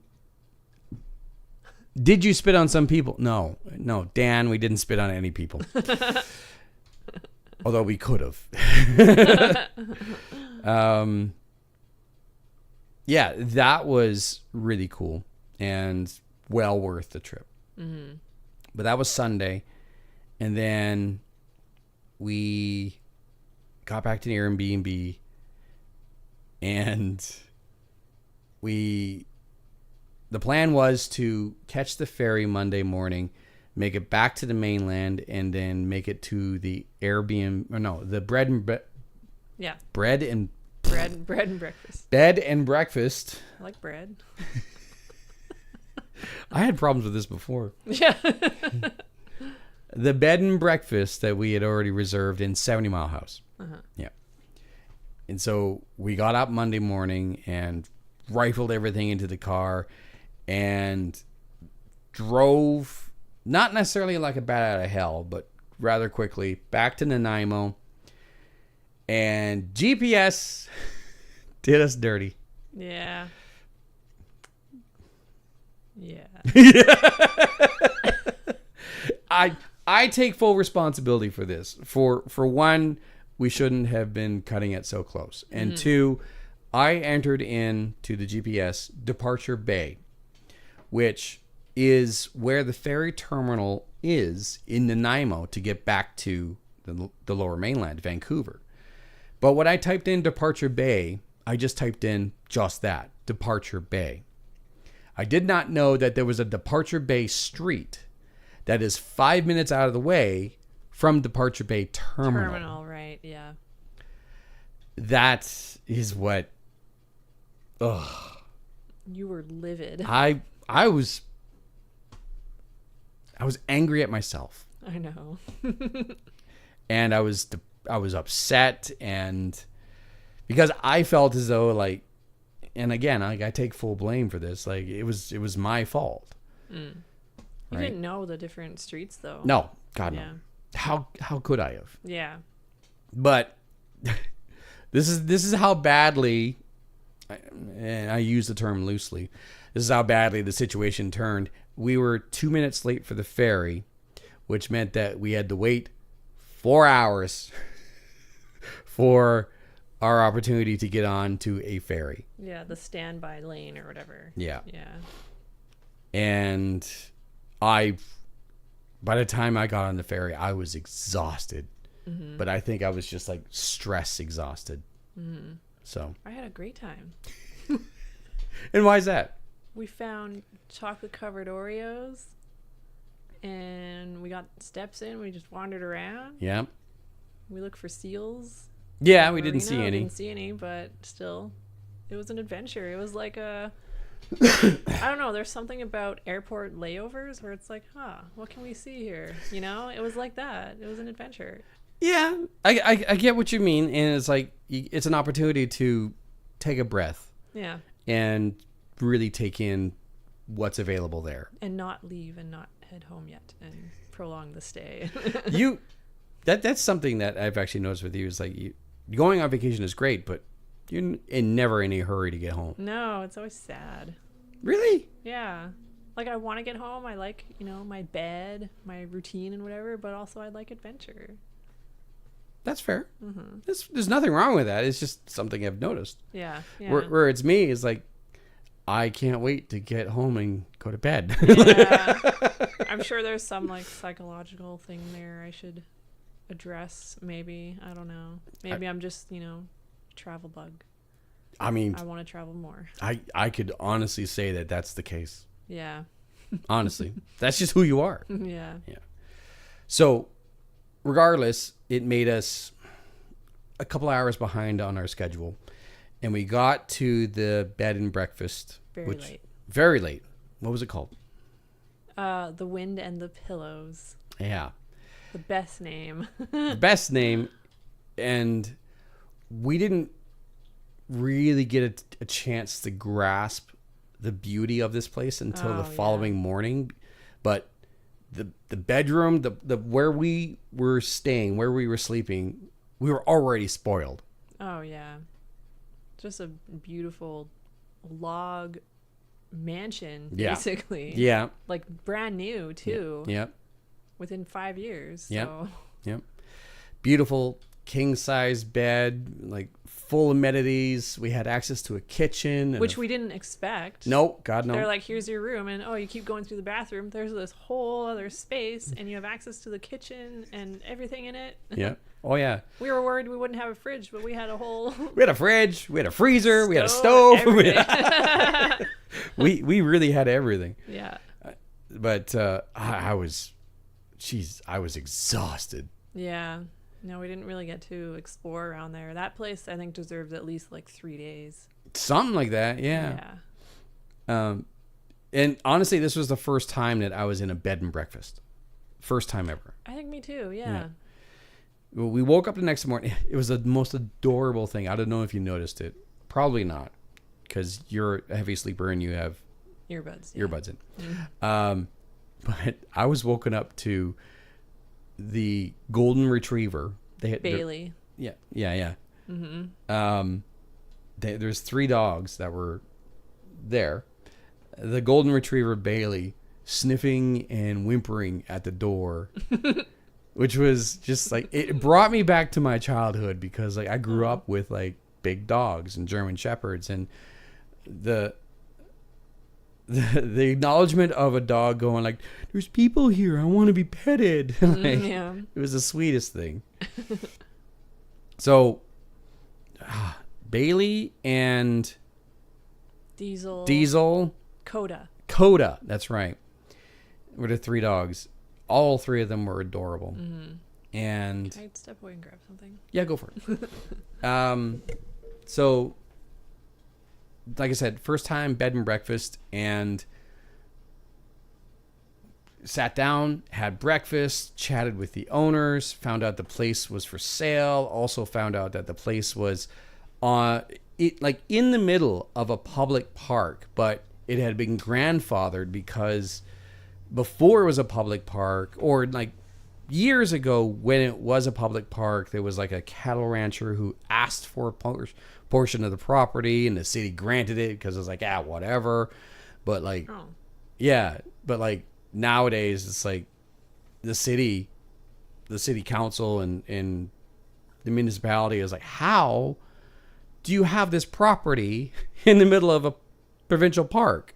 Did you spit on some people? No, Dan, we didn't spit on any people. Although we could have. Yeah, that was really cool and well worth the trip. But that was Sunday. And then we got back to the Airbnb, and the plan was to catch the ferry Monday morning, make it back to the mainland, and then make it to the Airbnb, or no, the bread and breakfast. Bed and breakfast. I like bread. I had problems with this before. Yeah. The bed and breakfast that we had already reserved in 70 Mile House. Yeah. And so we got up Monday morning and rifled everything into the car and drove, not necessarily like a bat out of hell, but rather quickly back to Nanaimo. And GPS did us dirty. Yeah. Yeah. I take full responsibility for this. For one, we shouldn't have been cutting it so close. And two, I entered into the GPS Departure Bay, which is where the ferry terminal is in Nanaimo to get back to the lower mainland, Vancouver. But when I typed in Departure Bay, I just typed in just that, Departure Bay. I did not know that there was a Departure Bay street that is 5 minutes out of the way from Departure Bay Terminal. Terminal, right, yeah. That is what... Ugh. You were livid. I was angry at myself. I know. And I was upset, and because I felt as though like, and again, I take full blame for this. Like it was my fault. You Right? didn't know the different streets though. No, God no. Yeah. How could I have? Yeah. But this is how badly, and I use the term loosely, this is how badly the situation turned. We were 2 minutes late for the ferry, which meant that we had to wait 4 hours for our opportunity to get on to a ferry. Yeah, the standby lane or whatever. Yeah. Yeah. And by the time I got on the ferry, I was exhausted. But I think I was just like stress exhausted. So I had a great time. And why is that? We found chocolate covered Oreos and we got steps in. We just wandered around. Yeah. We looked for seals. Yeah, we didn't see any. Didn't see any, but still, it was an adventure. It was like a, I don't know. There's something about airport layovers where it's like, what can we see here? You know, it was like that. It was an adventure. Yeah, I get what you mean, and it's like it's an opportunity to take a breath. Yeah. And really take in what's available there. And not leave and not head home yet and prolong the stay. That's something that I've actually noticed with you is like going on vacation is great, but you're never in a hurry to get home. No, it's always sad. Really? Yeah. Like, I want to get home. I like, my bed, my routine and whatever, but also I like adventure. That's fair. Mm-hmm. There's nothing wrong with that. It's just something I've noticed. Yeah. Where it's me, is like, I can't wait to get home and go to bed. Yeah. I'm sure there's some, like, psychological thing there I should address, maybe. I don't know. Maybe I'm just, travel bug. I mean, I want to travel more. I could honestly say that that's the case. Yeah. Honestly. That's just who you are. Yeah. So, regardless, it made us a couple hours behind on our schedule. And we got to the bed and breakfast. Very late. What was it called? The Wind and the Pillows. Yeah. The best name. The best name. And we didn't really get a chance to grasp the beauty of this place until the following morning. But the bedroom, the where we were staying, where we were sleeping, we were already spoiled. Oh, yeah. Just a beautiful log mansion, basically. Yeah. Like, brand new, too. Yeah. Within 5 years. Yeah. So. Yep. Beautiful king-size bed, like full amenities. We had access to a kitchen. And which we didn't expect. No, God, no. They're like, here's your room. And, you keep going through the bathroom. There's this whole other space. And you have access to the kitchen and everything in it. Yeah. Oh, yeah. We were worried we wouldn't have a fridge, but we had a whole... We had a fridge. We had a freezer. We had a stove. We really had everything. Yeah. But I was exhausted. Yeah. No, we didn't really get to explore around there. That place, I think, deserves at least like 3 days. Something like that, yeah. And honestly, this was the first time that I was in a bed and breakfast. First time ever. I think me too, yeah. We woke up the next morning. It was the most adorable thing. I don't know if you noticed it. Probably not, because you're a heavy sleeper and you have earbuds in. Mm-hmm. But I was woken up to the golden retriever. Bailey. Yeah. Mm-hmm. There's 3 dogs that were there. The golden retriever Bailey sniffing and whimpering at the door, which was just like, it brought me back to my childhood, because like I grew up with like big dogs and German Shepherds, and the acknowledgement of a dog going like, there's people here, I want to be petted. Like, yeah. It was the sweetest thing. So Bailey and Diesel. Coda, that's right. Were the 3 dogs. All 3 of them were adorable. Mm-hmm. And can I step away and grab something? Yeah, go for it. So like I said, first time bed and breakfast, and sat down, had breakfast, chatted with the owners, found out the place was for sale, also found out that the place was in the middle of a public park, but it had been grandfathered because before it was a public park, or like years ago when it was a public park, there was like a cattle rancher who asked for a portion of the property, and the city granted it because it was like, whatever. But like, but like nowadays it's like the city council and the municipality is like, how do you have this property in the middle of a provincial park?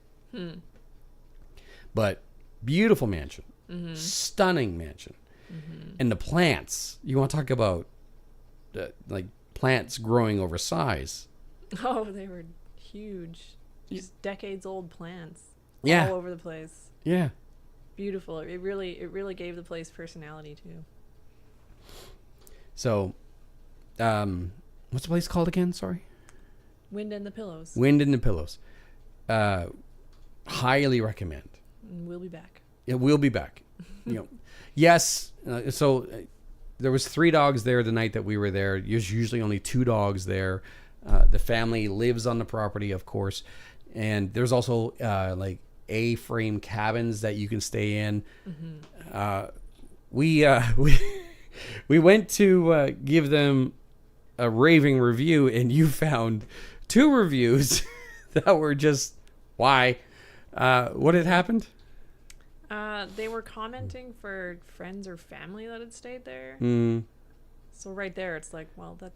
But beautiful mansion, stunning mansion. And the plants, you want to talk about like plants growing over size. Oh, they were huge. Just decades old plants. Yeah. All over the place. Yeah. Beautiful. It really gave the place personality too. So, what's the place called again? Sorry. Wind and the Pillows. Wind and the Pillows. Highly recommend. And we'll be back. Yeah, we'll be back. Yes. So there was 3 dogs there the night that we were there. There's usually only 2 dogs there. The family lives on the property, of course, and there's also like A-frame cabins that you can stay in. We went to give them a raving review, and you found 2 reviews that were just why. What had happened? They were commenting for friends or family that had stayed there. Mm, So right there, it's like, well, that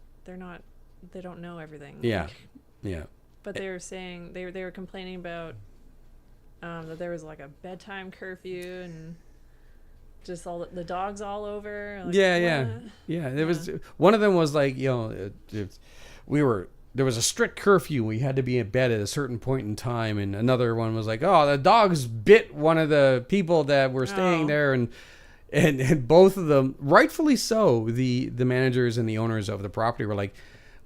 they don't know everything. yeah, Like, yeah. but they were saying they were complaining about that there was like a bedtime curfew and just all the dogs all over. Like, Yeah. what? There was one of them was like, there was a strict curfew. We had to be in bed at a certain point in time, and another one was like, oh, the dogs bit one of the people that were staying Oh. there, and both of them, rightfully so, the managers and the owners of the property were like,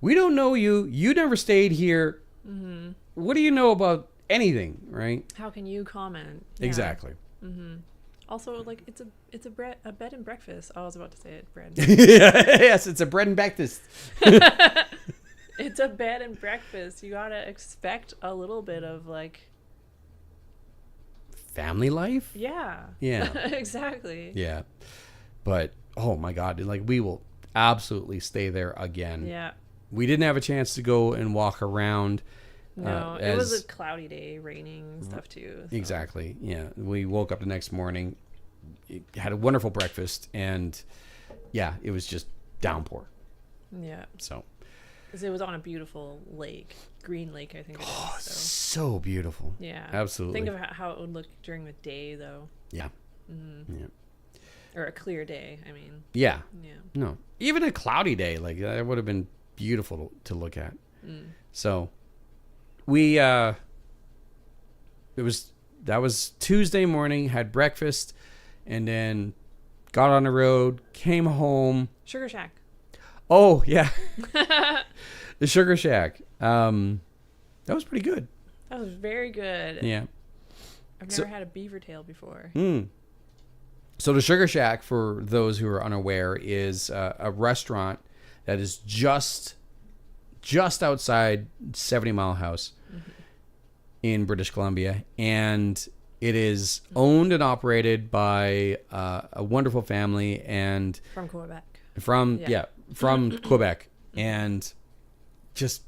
we don't know you. You never stayed here. Mm-hmm. What do you know about anything, right? How can you comment? Yeah. Exactly. Mm-hmm. Also, like it's a bed and breakfast. I was about to say it, bread. Yes, it's a bread and breakfast. It's a bed and breakfast. You gotta expect a little bit of like, Family life? yeah, Yeah. exactly. Yeah. But, oh my God, like we will absolutely stay there again. Yeah. We didn't have a chance to go and walk around. No, it was a cloudy day, raining and stuff too. So. Exactly. Yeah. We woke up the next morning, had a wonderful breakfast, and yeah, it was just downpour. Yeah, So, 'cause it was on a beautiful lake, Green Lake, I think it is. So. so beautiful. Yeah, Absolutely. Think of how it would look during the day, though, Yeah. mm-hmm. Yeah. or a clear day. I mean, Yeah. yeah. No. Even a cloudy day, like that would have been beautiful to look at. Mm. So we that was Tuesday morning, had breakfast, and then got on the road, came home. Sugar Shack. Oh yeah. The Sugar Shack. That was pretty good. That was very good. Yeah. I've So- never had a beaver tail before. So the Sugar Shack, for those who are unaware, is a restaurant that is just outside 70 Mile House in British Columbia, and it is owned and operated by a wonderful family and From Quebec. from Yeah. from Quebec, and just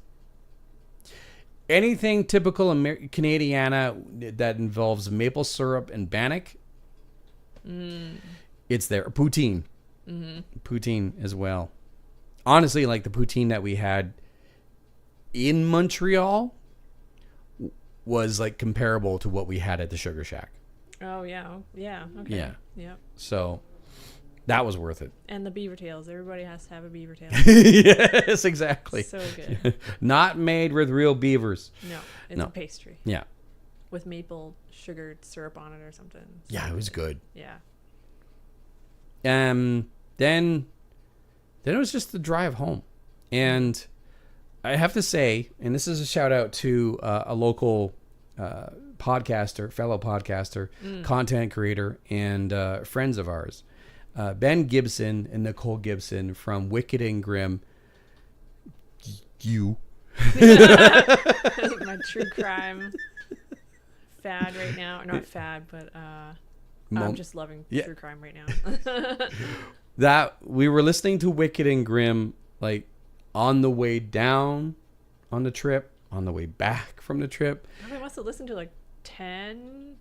anything typical Canadiana that involves maple syrup and bannock. It's there. Poutine. Poutine as well. Honestly, like the poutine that we had in Montreal was like comparable to what we had at the Sugar Shack. Oh yeah, yeah. Okay. Yeah. Yeah. So that was worth it. And the beaver tails. Everybody has to have a beaver tail. Yes, exactly. So good. Not made with real beavers. No, it's No. a pastry Yeah. with maple sugared syrup on it or something. So Yeah, it was good. Yeah. Then it was just the drive home. And I have to say, and this is a shout out to a local podcaster, fellow podcaster, content creator, and friends of ours, Ben Gibson and Nicole Gibson from Wicked and Grim. You. My true crime fad right now. Or not fad, but I'm just loving Yeah. true crime right now. That we were listening to Wicked and Grim like on the way down on the trip, on the way back from the trip. I must have listened to like 10,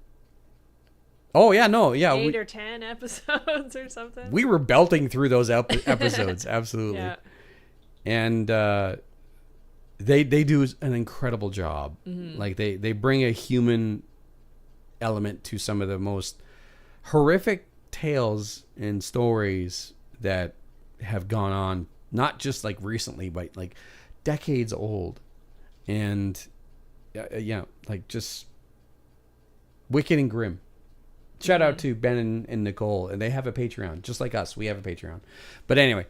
Oh yeah, no, yeah, 8 or 10 episodes or something. we were belting through those episodes, absolutely. Yeah. And they do an incredible job. Like they bring a human element to some of the most horrific tales and stories that have gone on, not just like recently, but like decades old. And yeah, like just Wicked and Grim. Shout out to Ben and Nicole, and they have a Patreon, just like us. We have a Patreon. But anyway,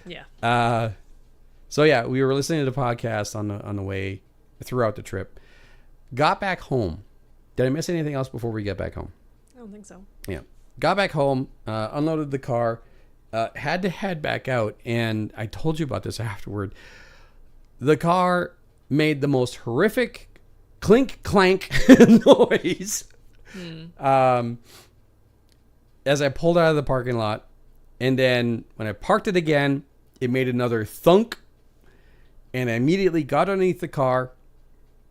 Yeah. so yeah, we were listening to the podcast on the way throughout the trip. Got back home. Did I miss anything else before we get back home? I don't think so. Yeah. Got back home, unloaded the car, had to head back out, and I told you about this afterward. The car made the most horrific clink clank noise as I pulled out of the parking lot, and then when I parked it again, it made another thunk, and I immediately got underneath the car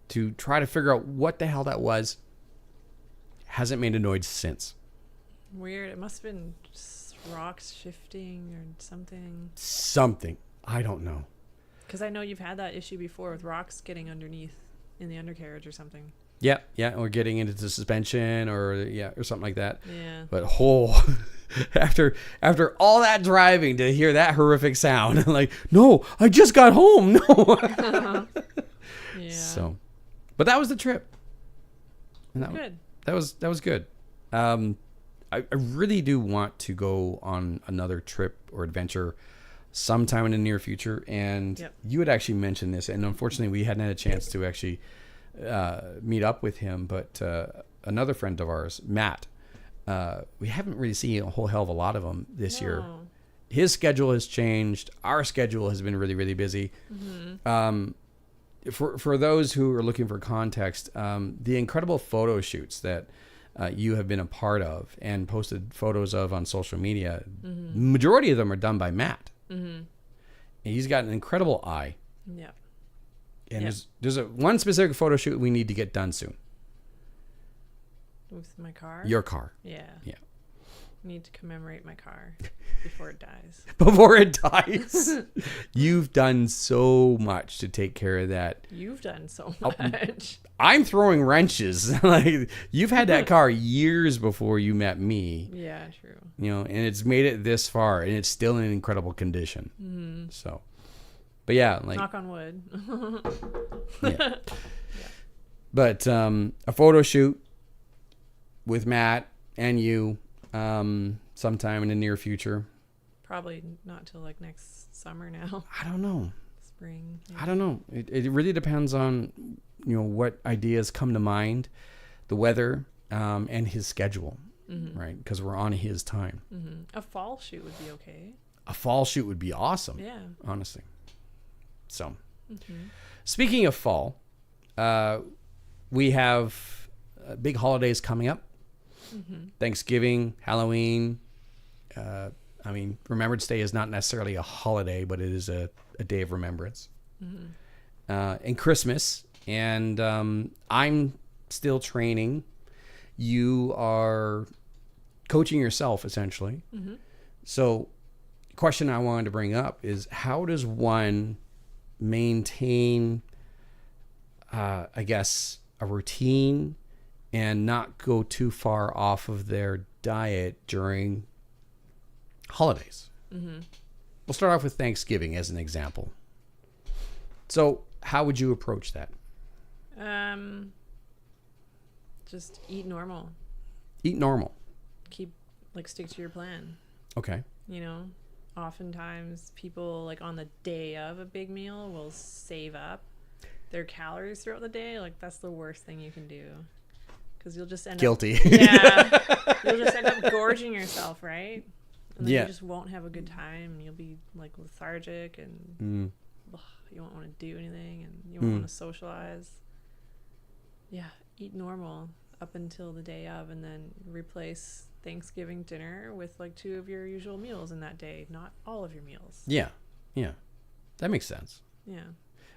to try to figure out what the hell that was. hasn't made a noise since. Weird. It must have been just rocks shifting or something. Something. I don't know. Because I know you've had that issue before with rocks getting underneath in the undercarriage or something. Yeah, or getting into the suspension or something like that. Yeah. But after all that driving to hear that horrific sound, I'm like, no, I just got home. No. Yeah. So, but that was the trip. And Good. That was good. I really do want to go on another trip or adventure sometime in the near future. And you had actually mentioned this, and unfortunately we hadn't had a chance to actually meet up with him. But another friend of ours, Matt, we haven't really seen a whole hell of a lot of him this year. His schedule has changed. Our schedule has been really, really busy. Mm-hmm. For those who are looking for context, the incredible photo shoots that you have been a part of and posted photos of on social media, mm-hmm. majority of them are done by Matt. Mm-hmm. And he's got an incredible eye. Yeah. And there's one specific photo shoot we need to get done soon. With my car? Your car. Yeah. Yeah. Need to commemorate my car before it dies. Before it dies. You've done so much to take care of that. You've done so much. I'm throwing wrenches. Like, you've had that car years before you met me. Yeah, true. You know, and it's made it this far, and it's still in incredible condition. Mm-hmm. So, but yeah, like, knock on wood. Yeah. But a photo shoot with Matt and you. Sometime in the near future. Probably not till like next summer now. I don't know. Spring. Yeah. I don't know. It really depends on, what ideas come to mind, the weather, and his schedule, mm-hmm. right? Because we're on his time. Mm-hmm. A fall shoot would be okay. A fall shoot would be awesome. Yeah. Honestly. So, mm-hmm. Speaking of fall, we have big holidays coming up. Mm-hmm. Thanksgiving, Halloween. Remembrance Day is not necessarily a holiday, but it is a day of remembrance. Mm-hmm. And Christmas. And I'm still training. You are coaching yourself, essentially. Mm-hmm. So, the question I wanted to bring up is, how does one maintain, a routine and not go too far off of their diet during holidays? Mm-hmm. We'll start off with Thanksgiving as an example. So how would you approach that? Just eat normal. Eat normal. Stick to your plan. Okay. Oftentimes people on the day of a big meal will save up their calories throughout the day. That's the worst thing you can do. Because you'll just end guilty. up... Yeah. You'll just end up gorging yourself, right? And then you just won't have a good time. You'll be, lethargic and you won't want to do anything and you won't want to socialize. Yeah, eat normal up until the day of, and then replace Thanksgiving dinner with, 2 of your usual meals in that day, not all of your meals. Yeah. Yeah. That makes sense. Yeah.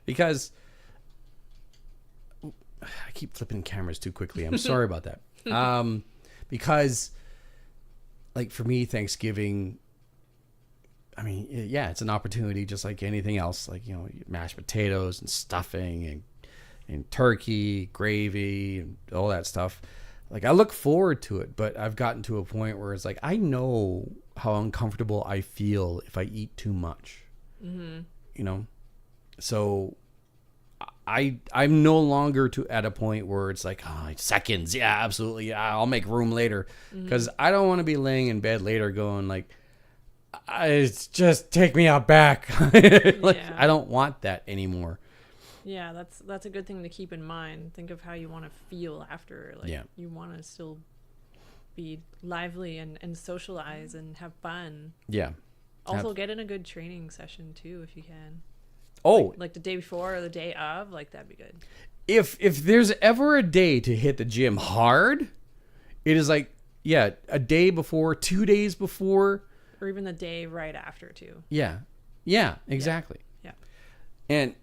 Because... I keep flipping cameras too quickly. I'm sorry about that. Because, for me, Thanksgiving, it's an opportunity just like anything else. Mashed potatoes and stuffing and turkey, gravy, and all that stuff. I look forward to it, but I've gotten to a point where it's I know how uncomfortable I feel if I eat too much. Mm-hmm. So... I'm no longer at a point where it's seconds. Yeah, absolutely. Yeah, I'll make room later. Because I don't want to be laying in bed later going it's just take me out back. I don't want that anymore. Yeah, that's a good thing to keep in mind. Think of how you want to feel after. You want to still be lively and socialize and have fun. Yeah. Also get in a good training session too if you can. Oh, the day before or the day of, that'd be good. If there's ever a day to hit the gym hard, it is a day before, 2 days before, or even the day right after too. Yeah, exactly. Yeah. And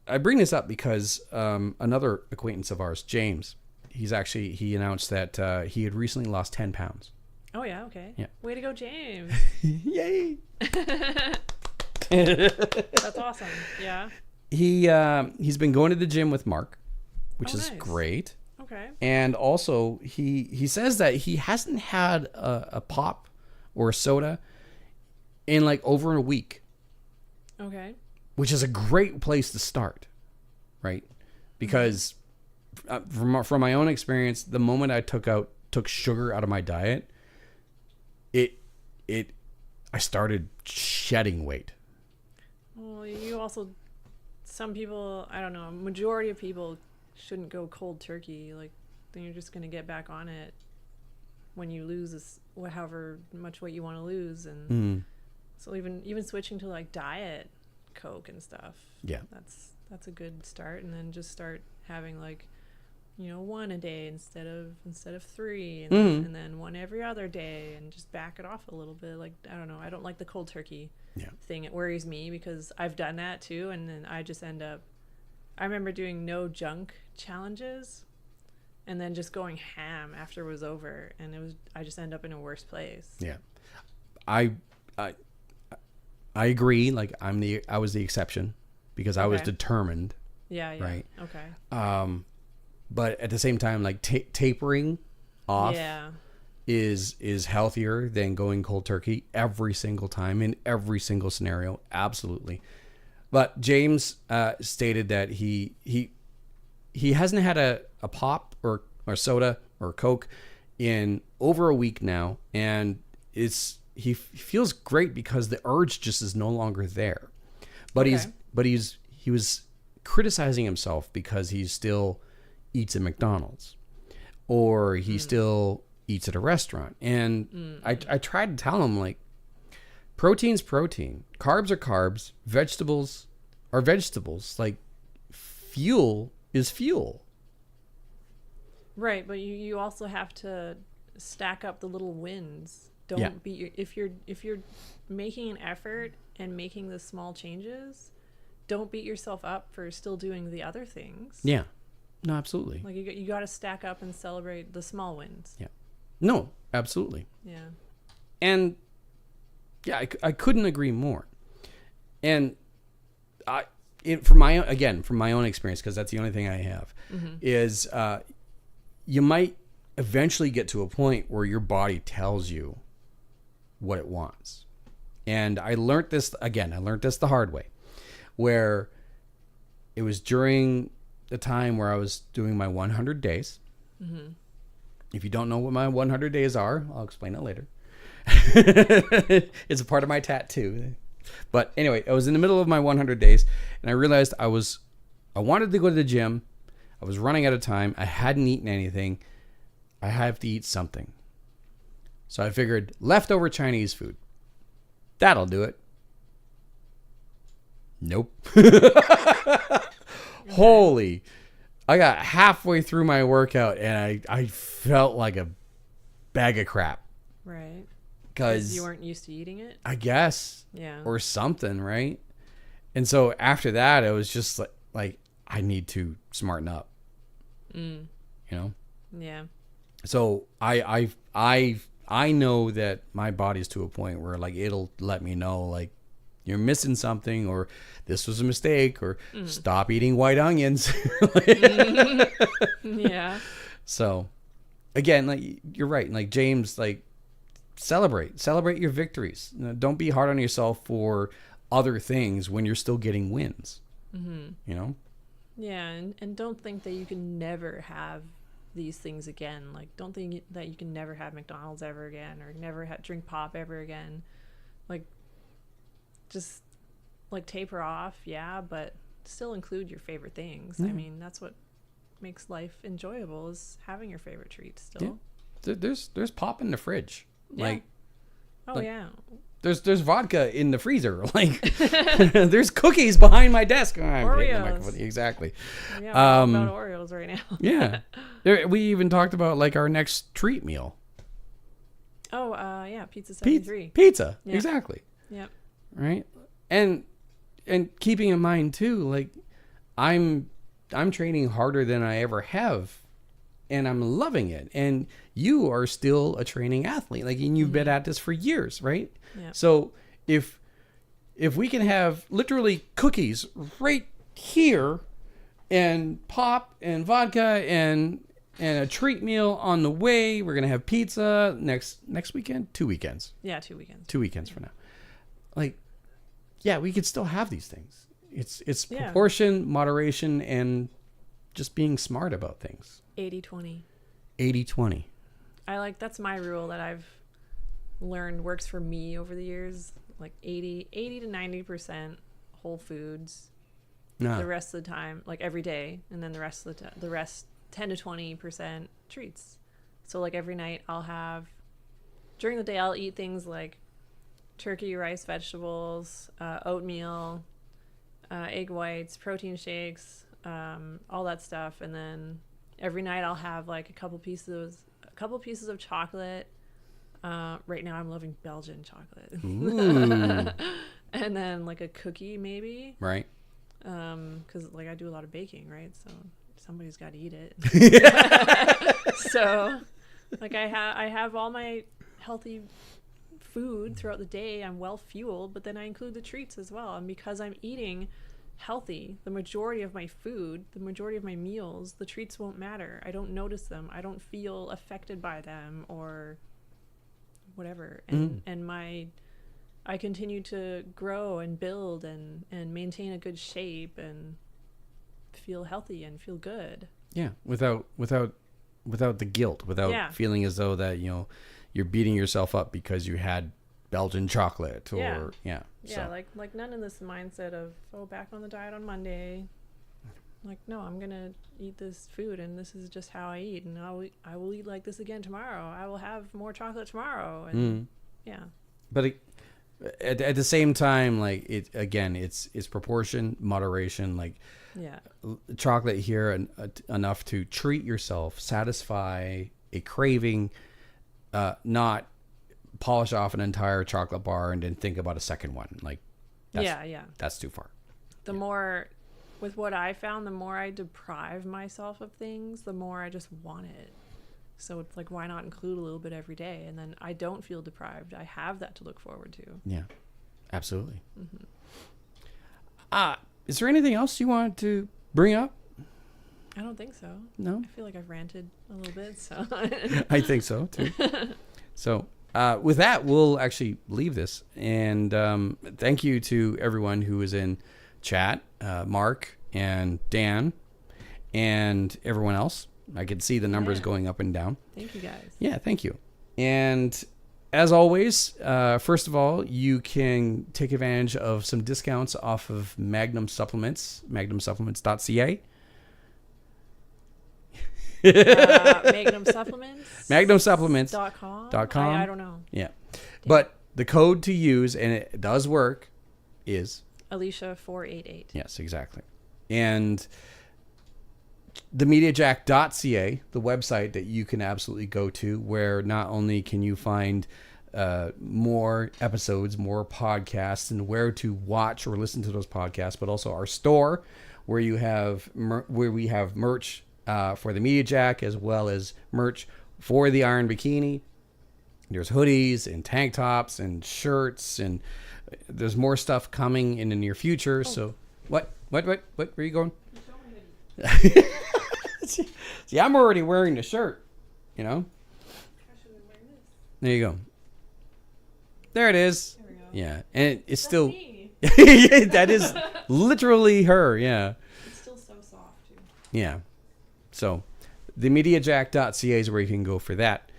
I bring this up because another acquaintance of ours, James, he announced that he had recently lost 10 pounds. Oh yeah, okay. Yeah. Way to go, James. Yay! That's awesome. Yeah. He's been going to the gym with Mark, which is nice. great. Okay. And also he says that he hasn't had a pop or a soda in like over a week, Okay. which is a great place to start, right? Because from my own experience, the moment I took sugar out of my diet, I started shedding weight. Well, you also, some people, I don't know, a majority of people shouldn't go cold turkey. Like, then you're just going to get back on it when you lose however much weight you want to lose. And so even switching to like diet Coke and stuff. Yeah. That's a good start. And then just start having like, one a day instead of three, and then one every other day, and just back it off a little bit. Like, I don't know, I don't like the cold turkey thing. It worries me because I've done that too, and then I just end up. I remember doing no junk challenges, and then just going ham after it was over, and I just end up in a worse place. Yeah, I agree. Like I was the exception because I was determined. Yeah. Right. Okay. But at the same time, like tapering off is healthier than going cold turkey every single time in every single scenario. Absolutely. But James stated that he hasn't had a pop or soda or Coke in over a week now, and he feels great because the urge just is no longer there. But he was criticizing himself because he's still eats at McDonald's or he still eats at a restaurant. And I tried to tell him, like, protein's protein, carbs are carbs, vegetables are vegetables. Like, fuel is fuel. Right, but you also have to stack up the little wins. Don't be if you're making an effort and making the small changes, don't beat yourself up for still doing the other things. Yeah. No, absolutely. Like, you got to stack up and celebrate the small wins. Yeah. No, absolutely. Yeah. And yeah, I couldn't agree more. And from my own experience, because that's the only thing I have, is you might eventually get to a point where your body tells you what it wants. And I learned this the hard way, where it was during the time where I was doing my 100 days. If you don't know what my 100 days are, I'll explain it later. It's a part of my tattoo. But anyway, I was in the middle of my 100 days, and I realized I wanted to go to the gym. I was running out of time. I hadn't eaten anything. I have to eat something. So I figured leftover Chinese food. That'll do it. Nope. Holy. I got halfway through my workout and I felt like a bag of crap. Right. Because you weren't used to eating it? I guess. Yeah. Or something, right? And so after that, it was just like I need to smarten up. You know? Yeah. So I know that my body's to a point where, like, it'll let me know, like, you're missing something, or this was a mistake, or stop eating white onions. Yeah. So again, like, you're right. Like, James, like, celebrate your victories. You know, don't be hard on yourself for other things when you're still getting wins. You know? Yeah. And don't think that you can never have these things again. Like, don't think that you can never have McDonald's ever again, or never drink pop ever again. Like, just, like, taper off, but still include your favorite things. I mean, that's what makes life enjoyable, is having your favorite treats still. Yeah. There's pop in the fridge. Like, There's vodka in the freezer. Like, there's cookies behind my desk. Oh, I'm hitting the microphone. Exactly. Yeah, I'm about Oreos right now. Yeah. We even talked about, like, our next treat meal. Oh, Pizza 73. Pizza. Yeah. Exactly. Yep. Right. And keeping in mind too, like, I'm training harder than I ever have and I'm loving it. And you are still a training athlete, like, and you've been at this for years, right? Yeah. So if we can have literally cookies right here, and pop and vodka and a treat meal on the way, we're gonna have pizza next weekend, 2 weekends. Yeah, 2 weekends. 2 weekends from now. Like, yeah, we could still have these things. It's Yeah. proportion, moderation, and just being smart about things. 80-20. 80-20. That's my rule that I've learned works for me over the years. Like 80 to 90% whole foods. The rest of the time, like every day, and then the rest 10 to 20% treats. So like every night during the day I'll eat things like turkey, rice, vegetables, oatmeal, egg whites, protein shakes, all that stuff. And then every night I'll have like a couple pieces of chocolate. Right now I'm loving Belgian chocolate. And then like a cookie maybe. Right. Because like I do a lot of baking, right? So somebody's got to eat it. So like I have all my healthy food throughout the day. I'm well fueled, but then I include the treats as well. And because I'm eating healthy, the majority of my food, the majority of my meals, the treats won't matter. I don't notice them. I don't feel affected by them or whatever. And I continue to grow and build and maintain a good shape and feel healthy and feel good. Yeah, without the guilt, without feeling as though that, you're beating yourself up because you had Belgian chocolate or like none of this mindset of back on the diet on Monday. Like, no, I'm gonna eat this food and this is just how I eat, and I will eat like this again tomorrow. I will have more chocolate tomorrow, and But at the same time, like it's proportion, moderation. Like chocolate here enough to treat yourself, satisfy a craving, not polish off an entire chocolate bar and then think about a second one. Like that's too far. The more, with what I found, the more I deprive myself of things, the more I just want it. So it's like, why not include a little bit every day? And then I don't feel deprived. I have that to look forward to. Yeah, absolutely. Is there anything else you want to bring up? I don't think so. No? I feel like I've ranted a little bit, so. I think so, too. So with that, we'll actually leave this. And thank you to everyone who was in chat, Mark and Dan and everyone else. I could see the numbers going up and down. Thank you, guys. Yeah, thank you. And as always, first of all, you can take advantage of some discounts off of Magnum Supplements, magnumsupplements.ca. Magnum Supplements? Magnumsupplements.com. I don't know. Yeah. But the code to use, and it does work, is Alicia488. Yes, exactly. And themediajack.ca, the website that you can absolutely go to, where not only can you find more episodes, more podcasts, and where to watch or listen to those podcasts, but also our store, where we have merch for the Media Jack, as well as merch for the Iron Bikini. There's hoodies and tank tops and shirts, and there's more stuff coming in the near future. So what? Where are you going? See, I'm already wearing the shirt, I should have been wearing this. There you go. There it is. There we go. Yeah, and it's still Me. that is literally her. Yeah. It's still so soft, too. Yeah. So, themediajack.ca is where you can go for that.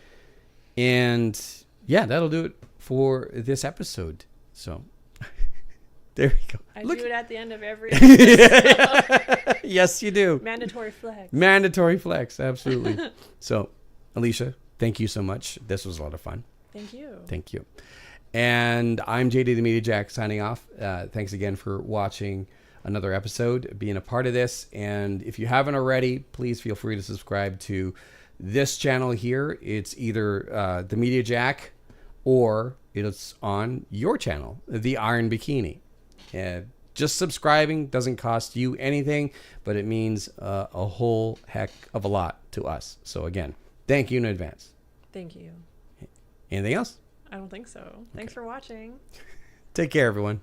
And yeah, that'll do it for this episode. So, there we go. I do it at the end of every episode. Yes, you do. Mandatory flex. Mandatory flex, absolutely. So, Alicia, thank you so much. This was a lot of fun. Thank you. Thank you. And I'm JD the Media Jack signing off. Thanks again for watching another episode, being a part of this. And if you haven't already, please feel free to subscribe to this channel here. It's either the Media Jack or it's on your channel, the Iron Bikini. Just subscribing doesn't cost you anything, but it means a whole heck of a lot to us. So again, thank you in advance. Thank you. Anything else? I don't think so. Thanks for watching. Take care, everyone.